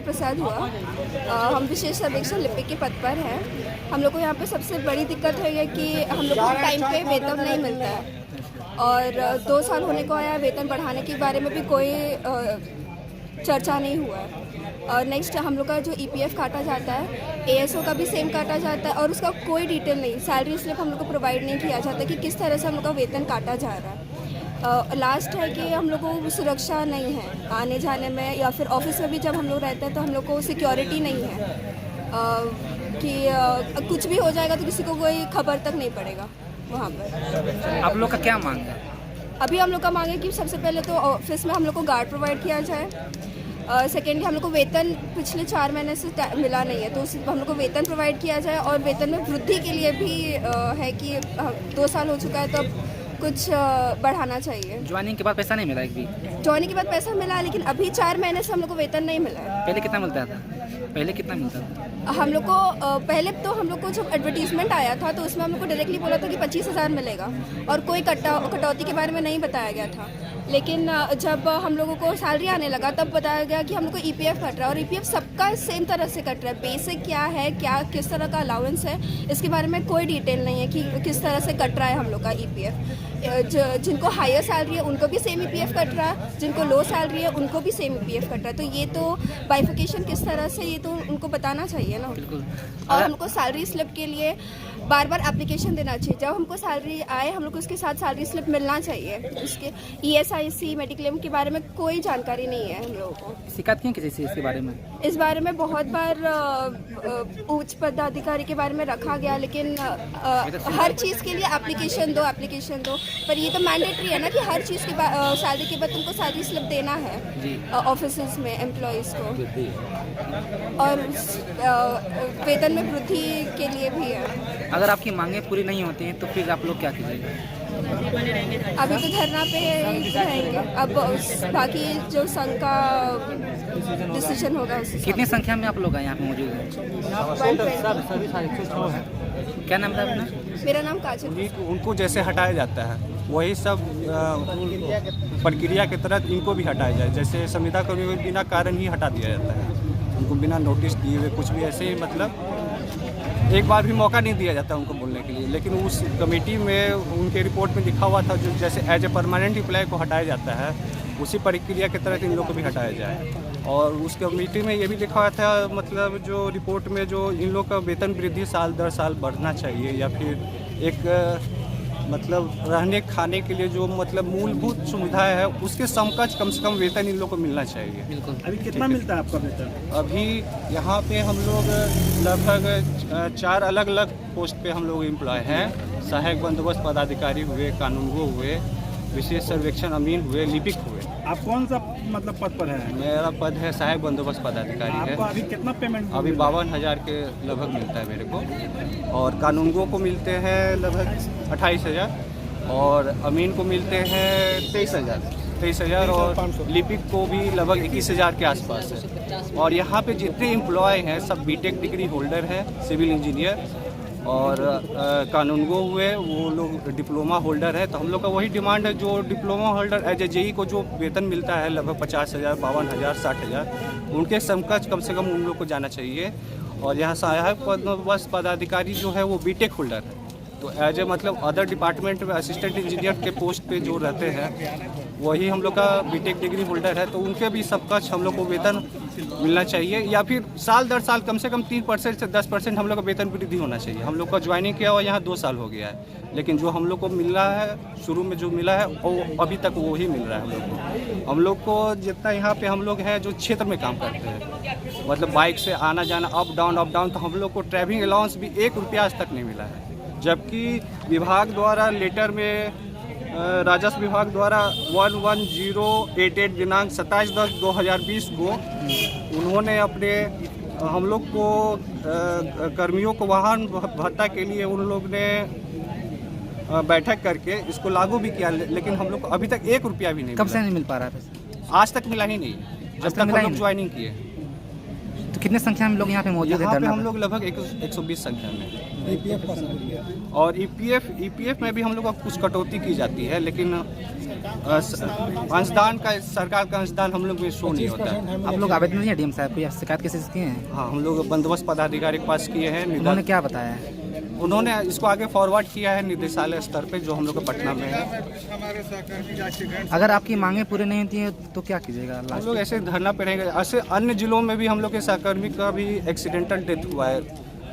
प्रसाद हुआ। हम विशेष सर्वेक्षण लिपिक के पद पर हैं। हम लोग को यहाँ पे सबसे बड़ी दिक्कत है ये कि हम लोग को टाइम पे वेतन नहीं मिलता है और 2 साल होने को आया, वेतन बढ़ाने के बारे में भी कोई चर्चा नहीं हुआ है। और नेक्स्ट हम लोग का जो ईपीएफ काटा जाता है, एएसओ का भी सेम काटा जाता है और उसका कोई डिटेल नहीं, सैलरी स्लिप हम लोग को प्रोवाइड नहीं किया जाता कि किस तरह से हम लोग का वेतन काटा जा रहा है। लास्ट है कि हम लोग को सुरक्षा नहीं है आने जाने में, या फिर ऑफिस में भी जब हम लोग रहते हैं तो हम लोग को सिक्योरिटी नहीं है कि कुछ भी हो जाएगा तो किसी को कोई खबर तक नहीं पड़ेगा वहाँ पर। आप लोग का क्या मांग है? अभी हम लोग का मांग है कि सबसे पहले तो ऑफिस में हम लोग को गार्ड प्रोवाइड किया जाए। सेकेंडली हम लोग को वेतन पिछले 4 महीने से मिला नहीं है, तो हम लोग को वेतन प्रोवाइड किया जाए और वेतन में वृद्धि के लिए भी है कि 2 साल हो चुका है तो अब कुछ बढ़ाना चाहिए। ज्वाइनिंग के बाद पैसा नहीं मिला एक भी? ज्वाइनिंग के बाद पैसा मिला, लेकिन अभी 4 महीने से हम लोग को वेतन नहीं मिला है। पहले कितना मिलता था? पहले कितना मिलता था? हम लोग को पहले तो हम लोग को जब एडवर्टीजमेंट आया था तो उसमें हम लोग को डायरेक्टली बोला था कि 25,000 मिलेगा और कोई कटौती के बारे में नहीं बताया गया था। लेकिन जब हम लोगों को सैलरी आने लगा तब बताया गया कि हम लोग को ईपीएफ कट रहा है और ईपीएफ सबका सेम तरह से कट रहा है। बेसिक क्या है, क्या किस तरह का अलाउंस है, इसके बारे में कोई डिटेल नहीं है कि किस तरह से कट रहा है हम लोग का ईपीएफ। जिनको हायर सैलरी है उनको भी सेम ईपीएफ कट रहा है, जिनको लो सैलरी है उनको भी सेम ईपीएफ कट रहा है। तो ये तो बाइफिकेशन किस तरह से, ये तो उनको बताना चाहिए ना। बिल्कुल। और हमको सैलरी स्लिप के लिए बार बार एप्लीकेशन देना चाहिए। जब हमको सैलरी आए हम लोग को उसके साथ सैलरी स्लिप मिलना चाहिए। उसके ईएसआईसी मेडिक्लेम के बारे में कोई जानकारी नहीं है हम लोगों को। शिकायत क्यों की इसके बारे में? इस बारे में बहुत बार उच्च पदाधिकारी के बारे में रखा गया, लेकिन हर चीज़ के लिए एप्लीकेशन दो, पर ये तो मैंडेटरी है ना कि हर चीज़ के सैलरी के बाद तुमको सैलरी स्लिप देना है ऑफिस में एम्प्लॉयज़ को, और वेतन में वृद्धि के लिए भी है। अगर आपकी मांगें पूरी नहीं होती हैं तो फिर आप लोग क्या कीजिएगा? अभी तो धरना पे रहेंगे, अब बाकी जो संघ का डिसीजन होगा उस कितनी संख्या में आप लोग यहाँ पे मौजूद हैं? क्या नाम था अपना? मेरा नाम काजल। उनको जैसे हटाया जाता है वही सब प्रक्रिया के तहत इनको भी हटाया जाए। जैसे संविदा कर्मियों को बिना कारण ही हटा दिया जाता है, उनको बिना नोटिस दिए हुए कुछ भी ऐसे ही, मतलब एक बार भी मौका नहीं दिया जाता उनको बोलने के लिए। लेकिन उस कमेटी में उनके रिपोर्ट में लिखा हुआ था जो जैसे एज ए परमानेंट एम्प्लॉय को हटाया जाता है उसी प्रक्रिया के तहत इन लोगों को भी हटाया जाए। और उस कमेटी में ये भी लिखा हुआ था, मतलब जो रिपोर्ट में जो इन लोग का वेतन वृद्धि साल दर साल बढ़ना चाहिए, या फिर एक मतलब रहने खाने के लिए जो मतलब मूलभूत सुविधाएं है उसके समकक्ष कम से कम वेतन इन लोग को मिलना चाहिए। बिल्कुल। अभी कितना मिलता है आपका वेतन? अभी यहाँ पे हम लोग लगभग 4 अलग अलग पोस्ट पे हम लोग एम्प्लॉय हैं। सहायक बंदोबस्त पदाधिकारी हुए, कानूनगो हुए, विशेष सर्वेक्षण अमीन हुए, लिपिक हुए। आप कौन सा मतलब पद पर हैं? मेरा पद है सहायक बंदोबस्त पदाधिकारी है। आपको अभी कितना पेमेंट? अभी 52,000 के लगभग मिलता है मेरे को, और कानूनगो को मिलते हैं लगभग 28,000 और अमीन को मिलते हैं 23,000 और लिपिक को भी लगभग 21,000 के आसपास है। और यहाँ पे जितने एम्प्लॉय हैं सब बीटेक डिग्री होल्डर हैं, सिविल इंजीनियर, और कानूनगो हुए वो लोग डिप्लोमा होल्डर है। तो हम लोग का वही डिमांड है, जो diploma holder as a JE को जो वेतन मिलता है लगभग 50,000, 52,000, 60,000, उनके समकक्ष कम से कम उन लोग को जाना चाहिए। और यहाँ सहायक बंदोबस्त पदाधिकारी जो है वो बीटेक होल्डर है, तो एज ए मतलब अदर डिपार्टमेंट में असिस्टेंट इंजीनियर के पोस्ट पे जो रहते हैं वही हम लोग का बीटेक डिग्री होल्डर है, तो उनके भी समकक्ष हम लोग को वेतन मिलना चाहिए, या फिर साल दर साल कम से कम 3% से 10% हम लोग का वेतन वृद्धि होना चाहिए। हम लोग का ज्वाइनिंग किया हुआ यहाँ 2 साल हो गया है, लेकिन जो हम लोग को मिल रहा है शुरू में जो मिला है वो अभी तक वो ही मिल रहा है हम लोग को। हम लोग को जितना यहाँ पे हम लोग हैं जो क्षेत्र में काम करते हैं, मतलब बाइक से आना जाना अप डाउन, तो हम लोग को ट्रैवलिंग अलाउंस भी 1 रुपया आज तक नहीं मिला है। जबकि विभाग द्वारा लेटर में राजस्व विभाग द्वारा 11088 दिनांक 27/10/2020 को उन्होंने अपने हम लोग को कर्मियों को वाहन भत्ता के लिए उन लोग ने बैठक करके इसको लागू भी किया, लेकिन हम लोग को अभी तक 1 रुपया भी नहीं। कब से नहीं मिल पा रहा है? आज तक मिला ही नहीं, जब तक हम लोग ज्वाइनिंग किए। तो कितने संख्या में लोग यहाँ पे मौजूद है यहाँ पे धरना हम पर? लोग लगभग 120 संख्या में हैं। और ईपीएफ में भी हम लोग का कुछ कटौती की जाती है, लेकिन अंशदान का, सरकार का अंशदान हम लोग में शो नहीं होता है। आप लोग आवेदन दिए डीएम साहब को या शिकायत किसी से किए हैं? हाँ, हम लोग बंदोबस्त पदाधिकारी के पास किए हैं। उन्होंने क्या बताया है? उन्होंने इसको आगे फॉरवर्ड किया है निदेशालय स्तर पे, जो हम लोग का पटना में है। अगर आपकी मांगे पूरी नहीं होती है तो क्या कीजिएगा? हम लोग ऐसे धरना पे रहेंगे। ऐसे अन्य जिलों में भी हम लोग के सहकर्मी का भी एक्सीडेंटल डेथ हुआ है,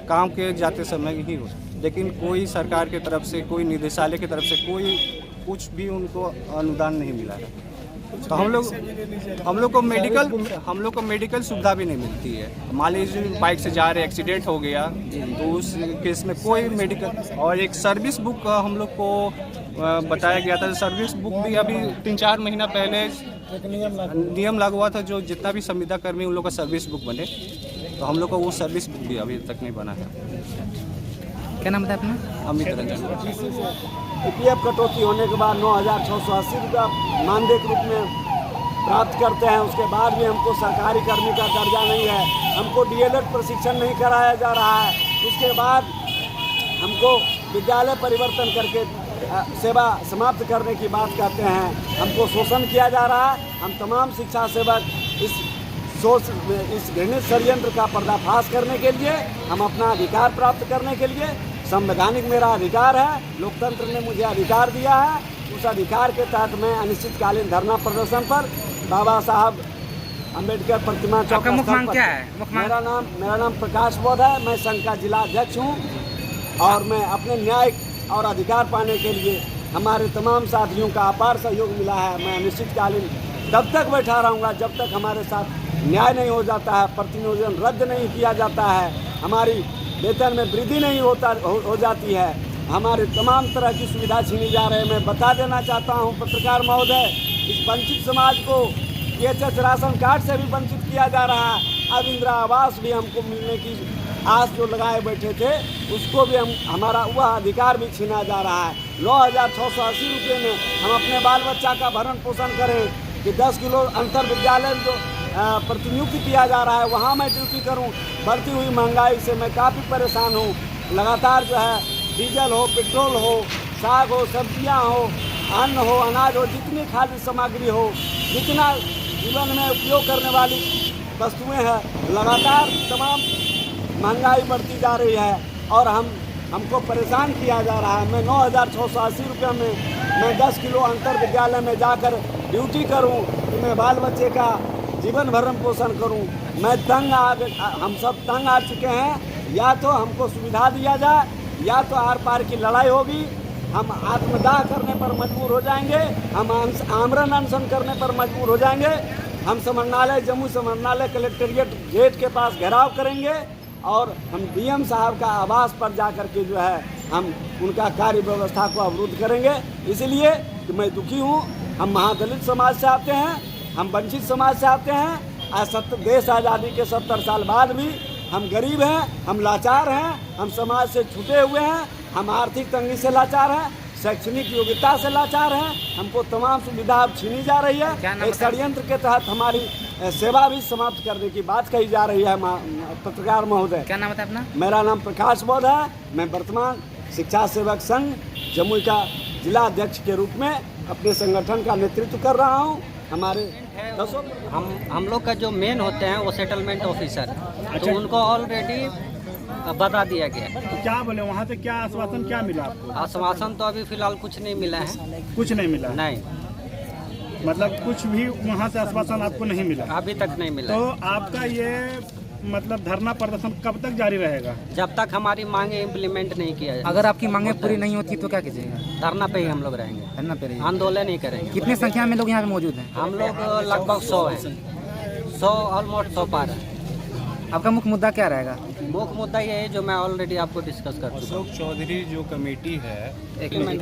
काम के जाते समय ही हो, लेकिन कोई सरकार की तरफ से, कोई निदेशालय की तरफ से कोई कुछ भी उनको अनुदान नहीं मिला है। तो हम लोग को मेडिकल सुविधा भी नहीं मिलती है। मान लीजिए बाइक से जा रहे, एक्सीडेंट हो गया, तो उस केस में कोई मेडिकल, और एक सर्विस बुक हम लोग को बताया गया था। सर्विस बुक भी अभी 3-4 महीना पहले नियम लागू हुआ था, जो जितना भी संविदा कर्मी उन लोग का सर्विस बुक बने, तो हम लोग को वो सर्विस बुक भी अभी तक नहीं बना है। क्या नाम था अपना? अमित रंजन। ईपीएफ कटौती होने के बाद 9,680 रुपया मानदेय के रूप में प्राप्त करते हैं। उसके बाद भी हमको सरकारी कर्मी का दर्जा नहीं है, हमको डीएलएड प्रशिक्षण नहीं कराया जा रहा है। उसके बाद हमको विद्यालय परिवर्तन करके सेवा समाप्त करने की बात कहते हैं। हमको शोषण किया जा रहा है। हम तमाम शिक्षा सेवक इस घृणित षड्यंत्र का पर्दाफाश करने के लिए, हम अपना अधिकार प्राप्त करने के लिए, संवैधानिक मेरा अधिकार है, लोकतंत्र ने मुझे अधिकार दिया है, उस अधिकार के तहत मैं अनिश्चितकालीन धरना प्रदर्शन पर बाबा साहब अम्बेडकर प्रतिमा चौक मुख्य मांग क्या है? मेरा नाम प्रकाश बोध है। मैं संघ का जिला अध्यक्ष हूँ और मैं अपने न्याय और अधिकार पाने के लिए हमारे तमाम साथियों का अपार सहयोग मिला है। मैं अनिश्चितकालीन तब तक बैठा रहूँगा जब तक हमारे साथ न्याय नहीं हो जाता है, प्रतिनियोजन रद्द नहीं किया जाता है, हमारी वेतन में वृद्धि नहीं हो जाती है, हमारे तमाम तरह की सुविधा छीनी जा रहे हैं। मैं बता देना चाहता हूं पत्रकार महोदय, इस वंचित समाज को PHS राशन कार्ड से भी वंचित किया जा रहा है। अब इंदिरा आवास भी हमको मिलने की आस जो लगाए बैठे थे, उसको भी हमारा वह अधिकार भी छीना जा रहा है। 9,680 रुपये में हम अपने बाल बच्चा का भरण पोषण करें कि 10 किलो अंतर विद्यालय जो प्रतिनियुक्त किया जा रहा है वहाँ मैं ड्यूटी करूँ। बढ़ती हुई महंगाई से मैं काफ़ी परेशान हूँ। लगातार जो है डीजल हो, पेट्रोल हो, साग हो, सब्जियाँ हो, अन्न हो, अनाज हो, जितनी खाद्य सामग्री हो, जितना जीवन में उपयोग करने वाली वस्तुएं हैं, लगातार तमाम महंगाई बढ़ती जा रही है और हमको परेशान किया जा रहा है। मैं 9,680 रुपये में मैं 10 किलो अंतर विद्यालय में जाकर ड्यूटी करूं कि मैं बाल बच्चे का जीवन भरण पोषण करूं। मैं हम सब तंग आ चुके हैं। या तो हमको सुविधा दिया जाए या तो आर पार की लड़ाई होगी। हम आत्मदाह करने पर मजबूर हो जाएंगे, हम आमरण अनशन करने पर मजबूर हो जाएंगे। हम समरनालय, जम्मू समरनालय कलेक्ट्रेट गेट के पास घेराव करेंगे और हम डीएम साहब का आवास पर जा कर के जो है हम उनका कार्य व्यवस्था को अवरुद्ध करेंगे। इसलिए कि मैं दुखी हूँ। हम महादलित समाज से आते हैं, हम वंचित समाज से आते हैं। आज देश आज़ादी के 70 साल बाद भी हम गरीब हैं, हम लाचार हैं, हम समाज से छूटे हुए हैं, हम आर्थिक तंगी से लाचार हैं, शैक्षणिक योग्यता से लाचार हैं। हमको तमाम सुविधा अब छीनी जा रही है। एक षड्यंत्र के तहत हमारी सेवा भी समाप्त करने की बात कही जा रही है। पत्रकार महोदय, क्या नाम है अपना? मेरा नाम प्रकाश बोध है। मैं वर्तमान शिक्षा सेवक संघ जमुई का जिला अध्यक्ष के रूप में अपने संगठन का नेतृत्व कर रहा हूँ। हमारे हम लोग का जो मेन होते हैं वो सेटलमेंट ऑफिसर, तो उनको ऑलरेडी बता दिया गया। तो क्या बोले वहाँ से, क्या आश्वासन क्या मिला आपको? आश्वासन तो अभी फिलहाल कुछ नहीं मिला है। कुछ नहीं मिला? नहीं, मतलब कुछ भी वहाँ से आश्वासन आपको नहीं मिला? अभी तक नहीं मिला। तो आपका ये मतलब धरना प्रदर्शन कब तक जारी रहेगा? जब तक हमारी मांगे इम्प्लीमेंट नहीं किया जाए। अगर आपकी मांगे पूरी नहीं होती तो क्या कीजिएगा? धरना पे ही हम लोग रहेंगे, धरना पे रहिए। आंदोलन ही करेंगे। कितनी संख्या में लोग यहाँ पे मौजूद हैं? हम लोग लगभग 100 हैं, 100 ऑलमोस्ट 100 पार है। आपका मुख्य मुद्दा क्या रहेगा? मुख्य मुद्दा ये है जो मैं ऑलरेडी आपको डिस्कस कर चुका हूँ। अशोक चौधरी जो कमेटी है, एक मिनट